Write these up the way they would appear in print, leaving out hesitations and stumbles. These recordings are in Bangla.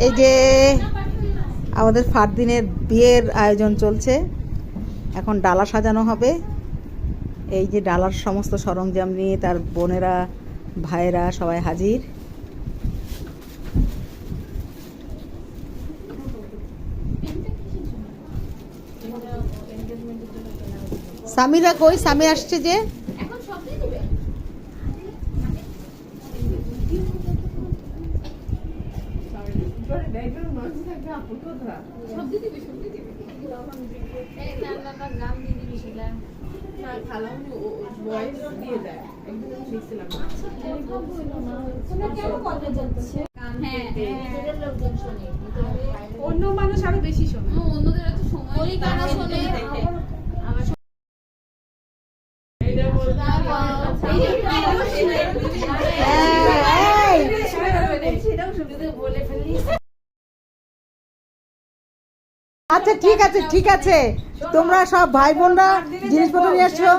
এই যে আমাদের ফারদিনের বিয়ের আয়োজন চলছে, এখন ডালা সাজানো হবে। এই যে ডালার সমস্ত সরঞ্জাম নিয়ে তার বোনেরা ভাইয়েরা সবাই হাজির। সামিরা কই? সামি আসছে যে। অন্য মানুষ আরো বেশি শোনে, অন্যদের এত সময় গানা শোনে। আচ্ছা ঠিক আছে ঠিক আছে, তোমরা সব ভাই বোনরা জিনিসপত্র নিয়ে আসছো।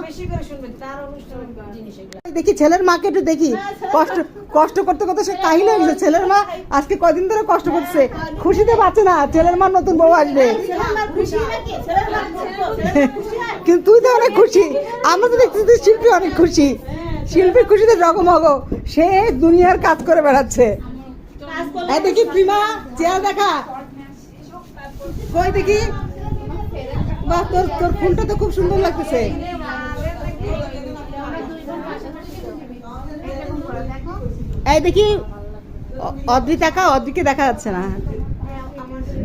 দেখি ছেলের মাকে একটু দেখি, কষ্ট কষ্ট করতে করতে সে কাহিল হয়ে গেছে। ছেলের মা আজকে কয়দিন ধরে কষ্ট করছে, খুশিতে পাচ্ছে না ছেলের মা নতুন বউ আসবে। কিন্তু তুই তো অনেক খুশি, আমরা তো দেখছি তুই শিল্পী অনেক খুশি। শিল্পী খুশিতে জগমগ, সে দুনিয়ার কাজ করে বেড়াচ্ছে। দেখি প্রিমা চেয়ার দেখা কই দেখি। বাহ, তোর তোর ফুলটা তো খুব সুন্দর লাগতেছে। এই দেখি অদ্রি তাকাও, অদ্রিকে দেখা যাচ্ছে না।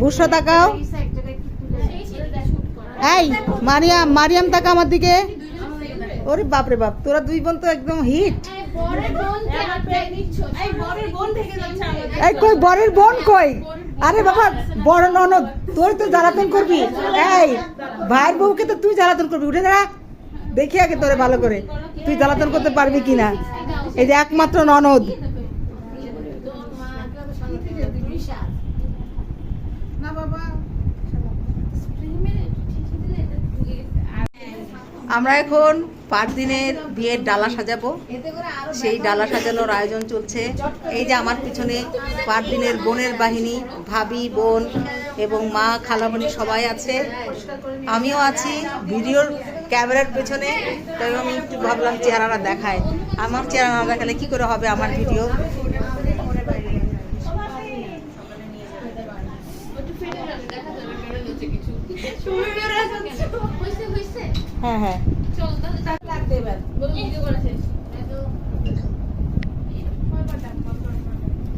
বুসরা তাকাও। এই মারিয়াম, মারিয়াম তাকা আমার দিকে। ওরে বাপরে বাপ, তোরা দুই বোন তো একদম হিট। এই কই বরের বোন কই? আরে বাবা বড় ননদ, তোর তো জ্বালাতন করবি। এই ভাইয়ের বউকে তো তুই জ্বালাতন করবি, উঠে দাঁড়া দেখি আগে তোরে ভালো করে, তুই জ্বালাতন করতে পারবি কিনা। এই যে একমাত্র ননদ। আমরা এখন ফারদিনের বিয়ের ডালা সাজাবো, সেই ডালা সাজানোর আয়োজন চলছে। এই যে আমার পিছনে ফারদিনের বোনের বাহিনী, ভাবি, বোন এবং মা, খালামণি সবাই আছে, আমিও আছি ভিডিওর ক্যামেরার পেছনে। তাই আমি একটু ভাবলাম চেহারাটা দেখায়, আমার চেহারা না দেখালে কি করে হবে আমার ভিডিও। হ্যাঁ হ্যাঁ